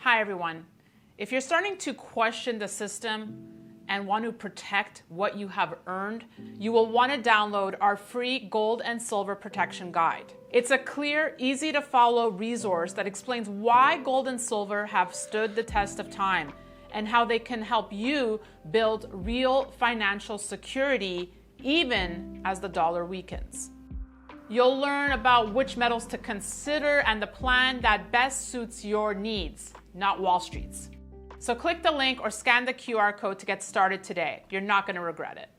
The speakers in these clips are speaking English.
Hi, everyone. If you're starting to question the system and want to protect what you have earned, you will want to download our free Gold and Silver Protection Guide. It's a clear, easy to follow resource that explains why gold and silver have stood the test of time and how they can help you build real financial security even as the dollar weakens. You'll learn about which metals to consider and the plan that best suits your needs, not Wall Street's. So click the link or scan the QR code to get started today. You're not going to regret it.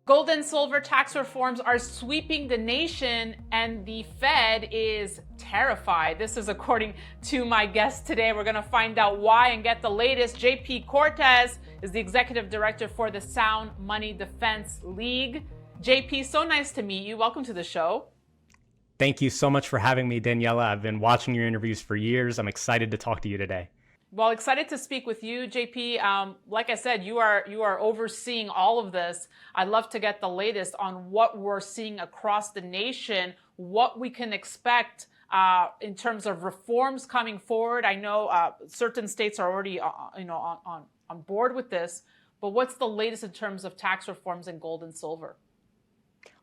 Gold and silver tax reforms are sweeping the nation and the Fed is terrified. This is according to my guest today. We're going to find out why and get the latest. JP Cortez is the executive director for the Sound Money Defense League. JP, so nice to meet you. Welcome to the show. Thank you so much for having me, Daniela. I've been watching your interviews for years. I'm excited to talk to you today. Well, excited to speak with you, JP. Like I said, you are overseeing all of this. I'd love to get the latest on what we're seeing across the nation, what we can expect in terms of reforms coming forward. I know certain states are already on board with this, but what's the latest in terms of tax reforms in gold and silver?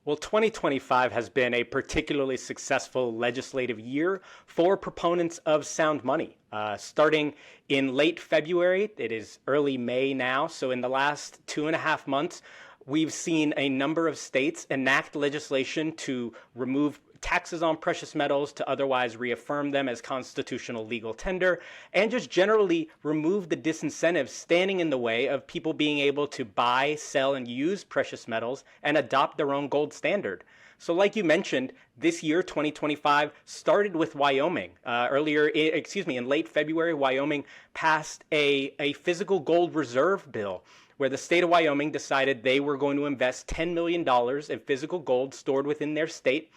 Well, 2025 has been a particularly successful legislative year for proponents of sound money. Starting in late February, it is early May now, so in the last 2.5 months, we've seen a number of states enact legislation to remove taxes on precious metals, to otherwise reaffirm them as constitutional legal tender, and just generally remove the disincentives standing in the way of people being able to buy, sell, and use precious metals and adopt their own gold standard. So like you mentioned, this year, 2025, started with Wyoming. In late February, Wyoming passed a physical gold reserve bill where the state of Wyoming decided they were going to invest $10 million in physical gold stored within their state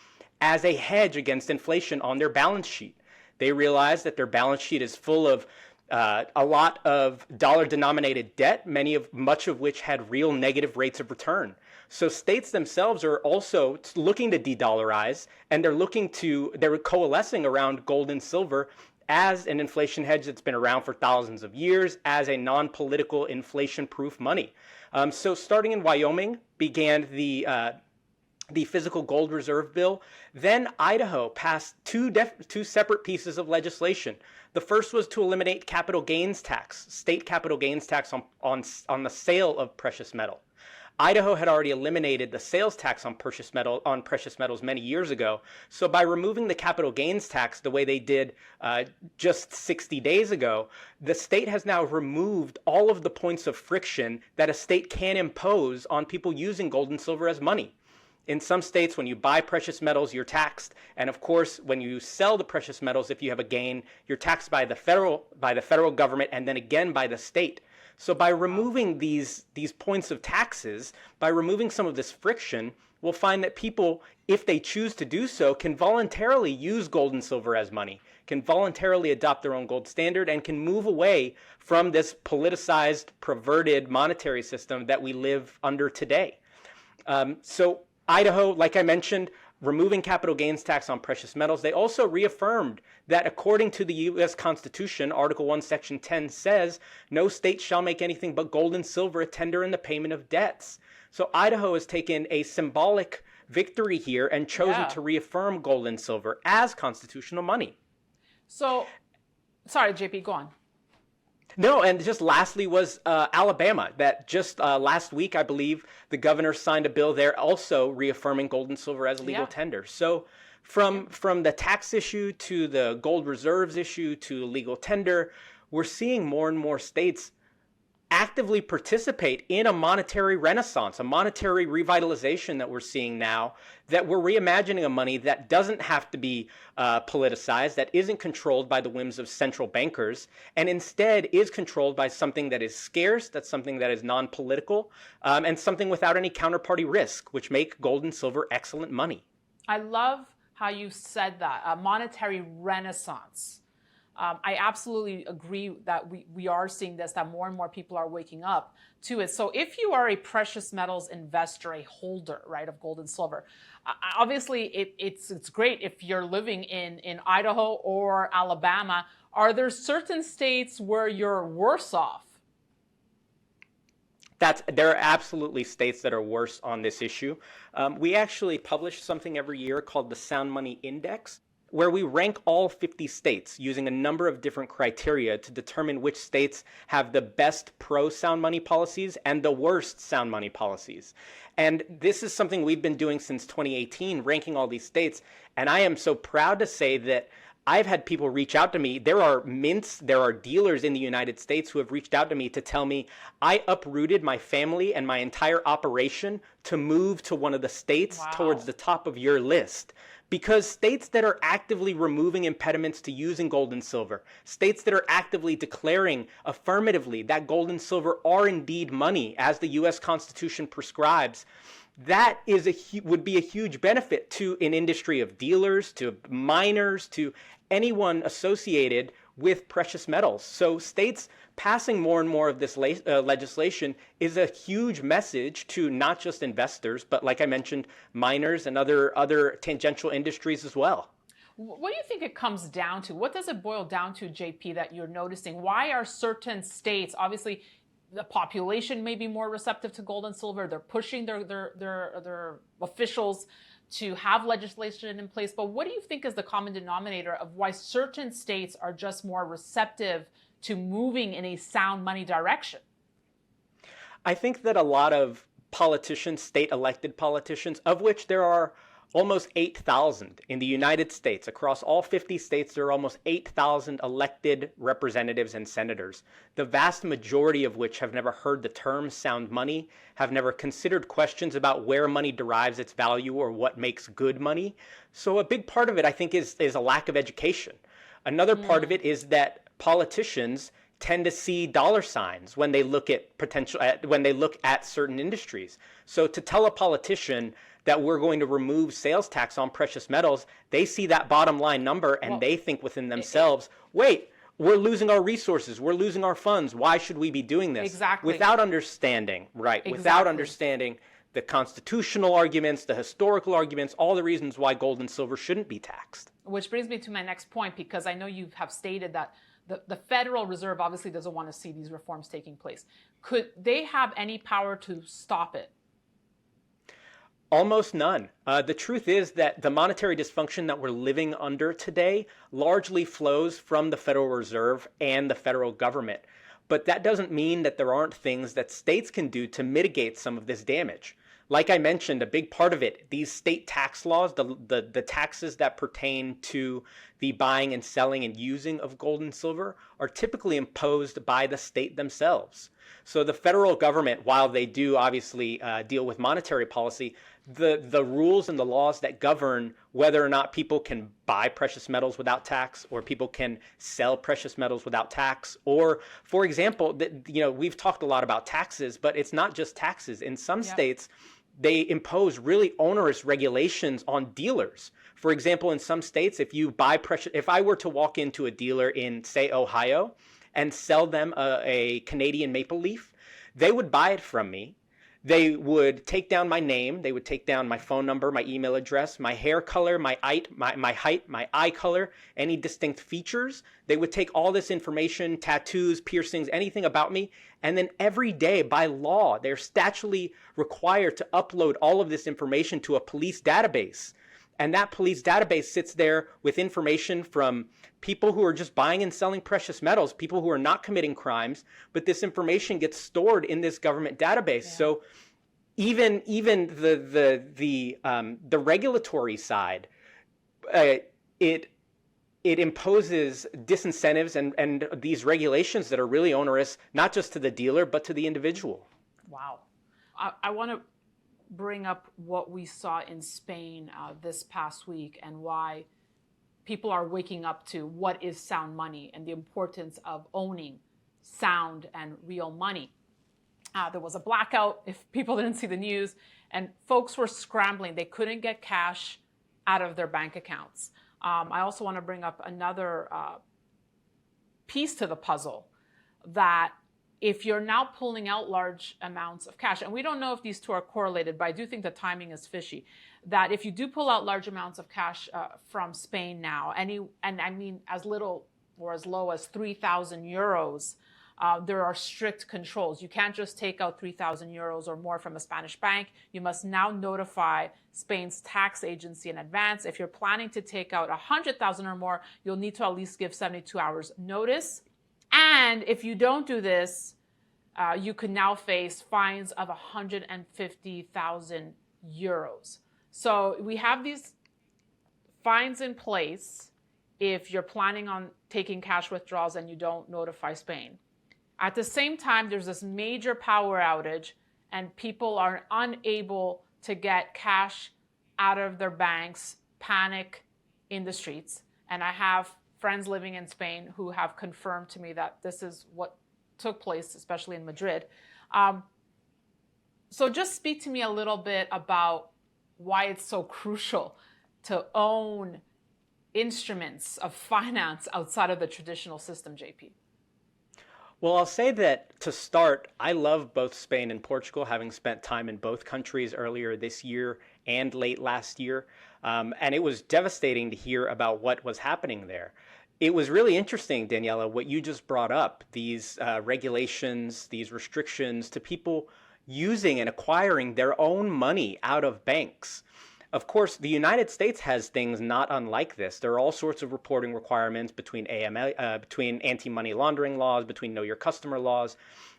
as a hedge against inflation on their balance sheet. They realized that their balance sheet is full of a lot of dollar-denominated debt, much of which had real negative rates of return. So states themselves are also looking to de-dollarize, and they're coalescing around gold and silver as an inflation hedge that's been around for thousands of years, as a non-political inflation-proof money. So starting in Wyoming began the physical gold reserve bill. Then Idaho passed two separate pieces of legislation. The first was to eliminate capital gains tax, state capital gains tax on the sale of precious metal. Idaho had already eliminated the sales tax on precious metals many years ago. So by removing the capital gains tax the way they did just 60 days ago, the state has now removed all of the points of friction that a state can impose on people using gold and silver as money. In some states, when you buy precious metals, you're taxed. And of course, when you sell the precious metals, if you have a gain, you're taxed by the federal government and then again by the state. So by removing these points of taxes, by removing some of this friction, we'll find that people, if they choose to do so, can voluntarily use gold and silver as money, can voluntarily adopt their own gold standard, and can move away from this politicized, perverted monetary system that we live under today. So Idaho, like I mentioned, removing capital gains tax on precious metals. They also reaffirmed that according to the U.S. Constitution, Article 1, Section 10 says, no state shall make anything but gold and silver a tender in the payment of debts. So Idaho has taken a symbolic victory here and chosen to reaffirm gold and silver as constitutional money. So, sorry, JP, go on. No, and just lastly was Alabama, that just last week, I believe, the governor signed a bill there also reaffirming gold and silver as legal tender. So from the tax issue to the gold reserves issue to legal tender, we're seeing more and more states actively participate in a monetary renaissance, a monetary revitalization that we're seeing now, that we're reimagining a money that doesn't have to be politicized, that isn't controlled by the whims of central bankers, and instead is controlled by something that is scarce, that's something that is non-political, and something without any counterparty risk, which make gold and silver excellent money. I love how you said that, a monetary renaissance. I absolutely agree that we are seeing this, that more and more people are waking up to it. So if you are a precious metals investor, a holder, right, of gold and silver, obviously it's great if you're living in Idaho or Alabama. Are there certain states where you're worse off? There are absolutely states that are worse on this issue. We actually publish something every year called the Sound Money Index, where we rank all 50 states using a number of different criteria to determine which states have the best pro-sound money policies and the worst sound money policies. And this is something we've been doing since 2018, ranking all these states. And I am so proud to say that I've had people reach out to me. There are mints, there are dealers in the United States who have reached out to me to tell me I uprooted my family and my entire operation to move to one of the states towards the top of your list. Because states that are actively removing impediments to using gold and silver, states that are actively declaring affirmatively that gold and silver are indeed money, as the U.S. Constitution prescribes, that would be a huge benefit to an industry of dealers, to miners, to anyone associated with precious metals. So states passing more and more of this legislation is a huge message to not just investors, but like I mentioned, miners and other tangential industries as well. What do you think it comes down to? What does it boil down to, JP, that you're noticing? Why are certain states, obviously the population may be more receptive to gold and silver, they're pushing their officials to have legislation in place, but what do you think is the common denominator of why certain states are just more receptive to moving in a sound money direction? I think that a lot of politicians, state elected politicians, of which there are almost 8,000 in the United States. Across all 50 states, there are almost 8,000 elected representatives and senators, the vast majority of which have never heard the term sound money, have never considered questions about where money derives its value or what makes good money. So a big part of it, I think, is a lack of education. Another part of it is that politicians tend to see dollar signs when they look at certain industries. So to tell a politician that we're going to remove sales tax on precious metals, they see that bottom line number and they think within themselves, wait, we're losing our resources, we're losing our funds, why should we be doing this? Exactly. Without understanding, without understanding the constitutional arguments, the historical arguments, all the reasons why gold and silver shouldn't be taxed. Which brings me to my next point, because I know you have stated that the Federal Reserve obviously doesn't want to see these reforms taking place. Could they have any power to stop it? Almost none. The truth is that the monetary dysfunction that we're living under today largely flows from the Federal Reserve and the federal government. But that doesn't mean that there aren't things that states can do to mitigate some of this damage. Like I mentioned, a big part of it, these state tax laws, the taxes that pertain to the buying and selling and using of gold and silver, are typically imposed by the state themselves. So the federal government, while they do obviously deal with monetary policy, the rules and the laws that govern whether or not people can buy precious metals without tax, or people can sell precious metals without tax, or, for example, we've talked a lot about taxes, but it's not just taxes. In some states, they impose really onerous regulations on dealers. For example, in some states, if I were to walk into a dealer in, say, Ohio, and sell them a Canadian maple leaf, they would buy it from me. They would take down my name, they would take down my phone number, my email address, my hair color, my height, my eye color, any distinct features. They would take all this information, tattoos, piercings, anything about me, and then every day by law, they're statutorily required to upload all of this information to a police database. And that police database sits there with information from people who are just buying and selling precious metals, people who are not committing crimes, but this information gets stored in this government database. So even the regulatory side, it imposes disincentives and these regulations that are really onerous, not just to the dealer, but to the individual. Wow. I want to bring up what we saw in Spain this past week, and why people are waking up to what is sound money and the importance of owning sound and real money. There was a blackout, if people didn't see the news, and folks were scrambling. They couldn't get cash out of their bank accounts. I also want to bring up another piece to the puzzle, that if you're now pulling out large amounts of cash, and we don't know if these two are correlated, but I do think the timing is fishy, that if you do pull out large amounts of cash from Spain now, and I mean as little or as low as 3,000 euros, there are strict controls. You can't just take out 3,000 euros or more from a Spanish bank. You must now notify Spain's tax agency in advance. If you're planning to take out 100,000 or more, you'll need to at least give 72 hours notice. And if you don't do this, you could now face fines of 150,000 euros. So we have these fines in place if you're planning on taking cash withdrawals and you don't notify Spain. At the same time, there's this major power outage and people are unable to get cash out of their banks, panic in the streets. And I have friends living in Spain who have confirmed to me that this is what took place, especially in Madrid. So just speak to me a little bit about why it's so crucial to own instruments of finance outside of the traditional system, JP. Well, I'll say that to start, I love both Spain and Portugal, having spent time in both countries earlier this year and late last year. And it was devastating to hear about what was happening there. It was really interesting, Daniela, what you just brought up, these regulations, these restrictions to people using and acquiring their own money out of banks. Of course, the United States has things not unlike this. There are all sorts of reporting requirements between between anti-money laundering laws, between know your customer laws.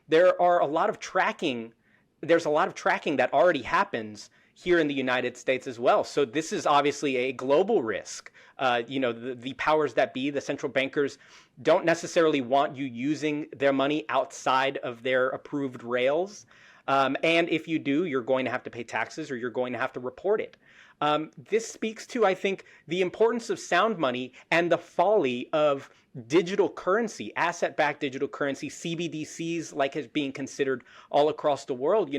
There are a lot of tracking. There's a lot of tracking that already happens here in the United States as well. So this is obviously a global risk. The powers that be, the central bankers, don't necessarily want you using their money outside of their approved rails. And if you do, you're going to have to pay taxes or you're going to have to report it. This speaks to, I think, the importance of sound money and the folly of digital currency, asset-backed digital currency, CBDCs, like is being considered all across the world.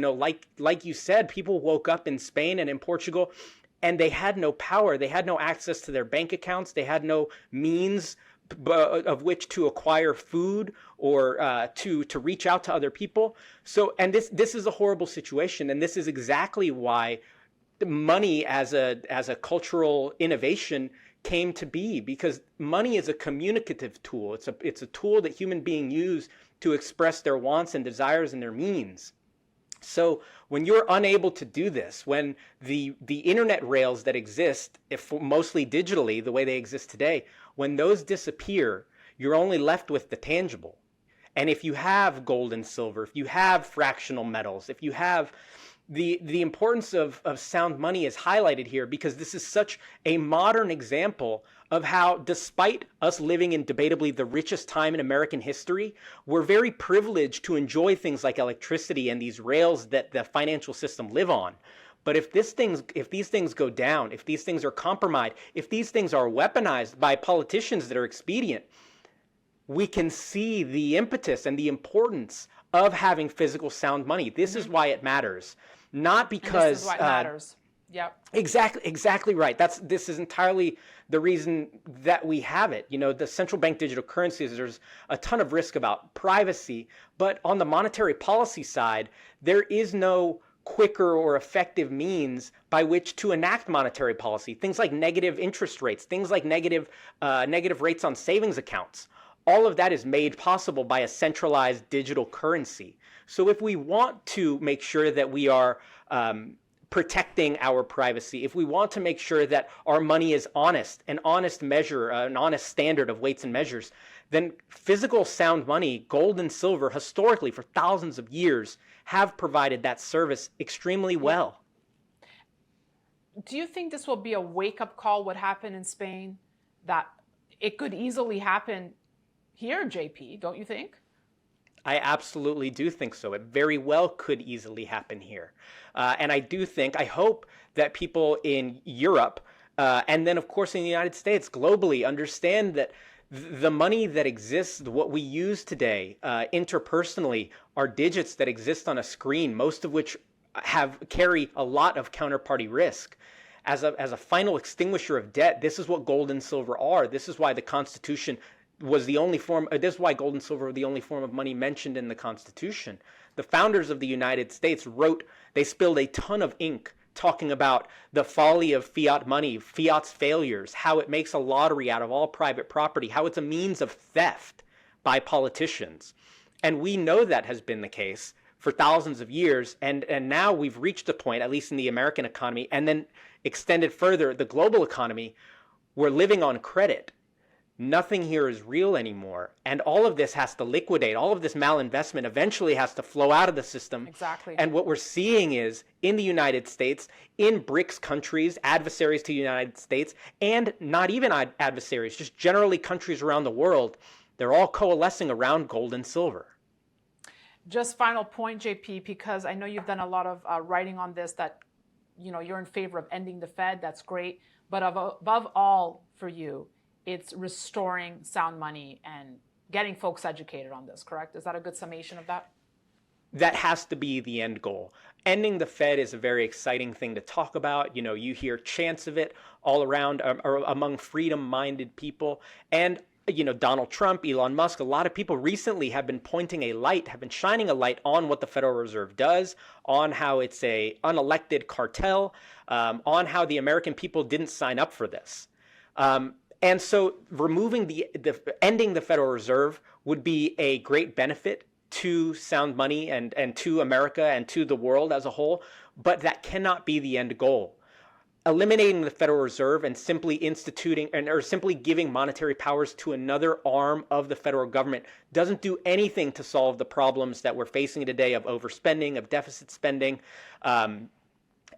Like you said, people woke up in Spain and in Portugal and they had no power. They had no access to their bank accounts. They had no means of which to acquire food or to reach out to other people. So, and this is a horrible situation. And this is exactly why money as a cultural innovation came to be, because money is a communicative tool. It's a tool that human beings use to express their wants and desires and their means. So when you're unable to do this, when the internet rails that exist, if mostly digitally, the way they exist today, when those disappear, you're only left with the tangible. And if you have gold and silver, if you have fractional metals, if you have the importance of sound money is highlighted here, because this is such a modern example of how, despite us living in debatably the richest time in American history, we're very privileged to enjoy things like electricity and these rails that the financial system live on. But if these things go down, if these things are compromised, if these things are weaponized by politicians that are expedient, we can see the impetus and the importance of having physical sound money. This is why it matters. Not because this is why it matters. Yep. Exactly right. This is entirely the reason that we have it. The central bank digital currencies, there's a ton of risk about privacy, but on the monetary policy side, there is no quicker or effective means by which to enact monetary policy. Things like negative interest rates, things like negative rates on savings accounts. All of that is made possible by a centralized digital currency. So if we want to make sure that we are protecting our privacy, if we want to make sure that our money is honest, an honest measure, an honest standard of weights and measures, then physical sound money, gold and silver, historically for thousands of years, have provided that service extremely well. Do you think this will be a wake-up call, what happened in Spain, that it could easily happen here, JP, don't you think? I absolutely do think so. It very well could easily happen here. And I hope that people in Europe and then, of course, in the United States, globally, understand that the money that exists, what we use today interpersonally, are digits that exist on a screen, most of which carry a lot of counterparty risk. As a final extinguisher of debt, this is what gold and silver are. This is why the Constitution was the only form, this is why gold and silver were the only form of money mentioned in the Constitution. The founders of the United States they spilled a ton of ink talking about the folly of fiat money, fiat's failures, how it makes a lottery out of all private property, how it's a means of theft by politicians. And we know that has been the case for thousands of years. And now we've reached a point, at least in the American economy, and then extended further, the global economy, we're living on credit. Nothing here is real anymore. And all of this has to liquidate. All of this malinvestment eventually has to flow out of the system. Exactly. And what we're seeing is in the United States, in BRICS countries, adversaries to the United States, and not even adversaries, just generally countries around the world, they're all coalescing around gold and silver. Just final point, JP, because I know you've done a lot of writing on this, that you're in favor of ending the Fed. That's great. But above all for you, it's restoring sound money and getting folks educated on this, correct? Is that a good summation of that? That has to be the end goal. Ending the Fed is a very exciting thing to talk about. You hear chants of it all around or among freedom-minded people. And Donald Trump, Elon Musk, a lot of people recently have been shining a light on what the Federal Reserve does, on how it's a unelected cartel, on how the American people didn't sign up for this. And so ending the Federal Reserve would be a great benefit to sound money and to America and to the world as a whole, but that cannot be the end goal. Eliminating the Federal Reserve and simply simply giving monetary powers to another arm of the federal government doesn't do anything to solve the problems that we're facing today of overspending, of deficit spending.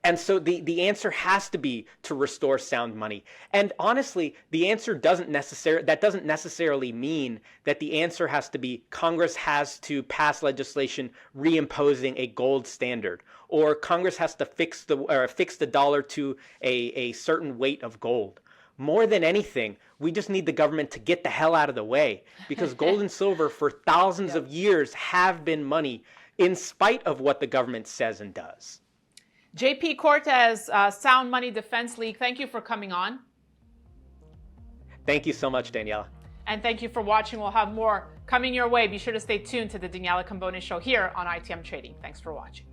And so the answer has to be to restore sound money. And honestly, the answer doesn't necessarily mean that the answer has to be Congress has to pass legislation reimposing a gold standard, or Congress has to fix the dollar to a certain weight of gold. More than anything, we just need the government to get the hell out of the way, because gold and silver for thousands of years have been money in spite of what the government says and does. JP Cortez, Sound Money Defense League, thank you for coming on. Thank you so much, Daniela. And thank you for watching. We'll have more coming your way. Be sure to stay tuned to the Daniela Cambone Show here on ITM Trading. Thanks for watching.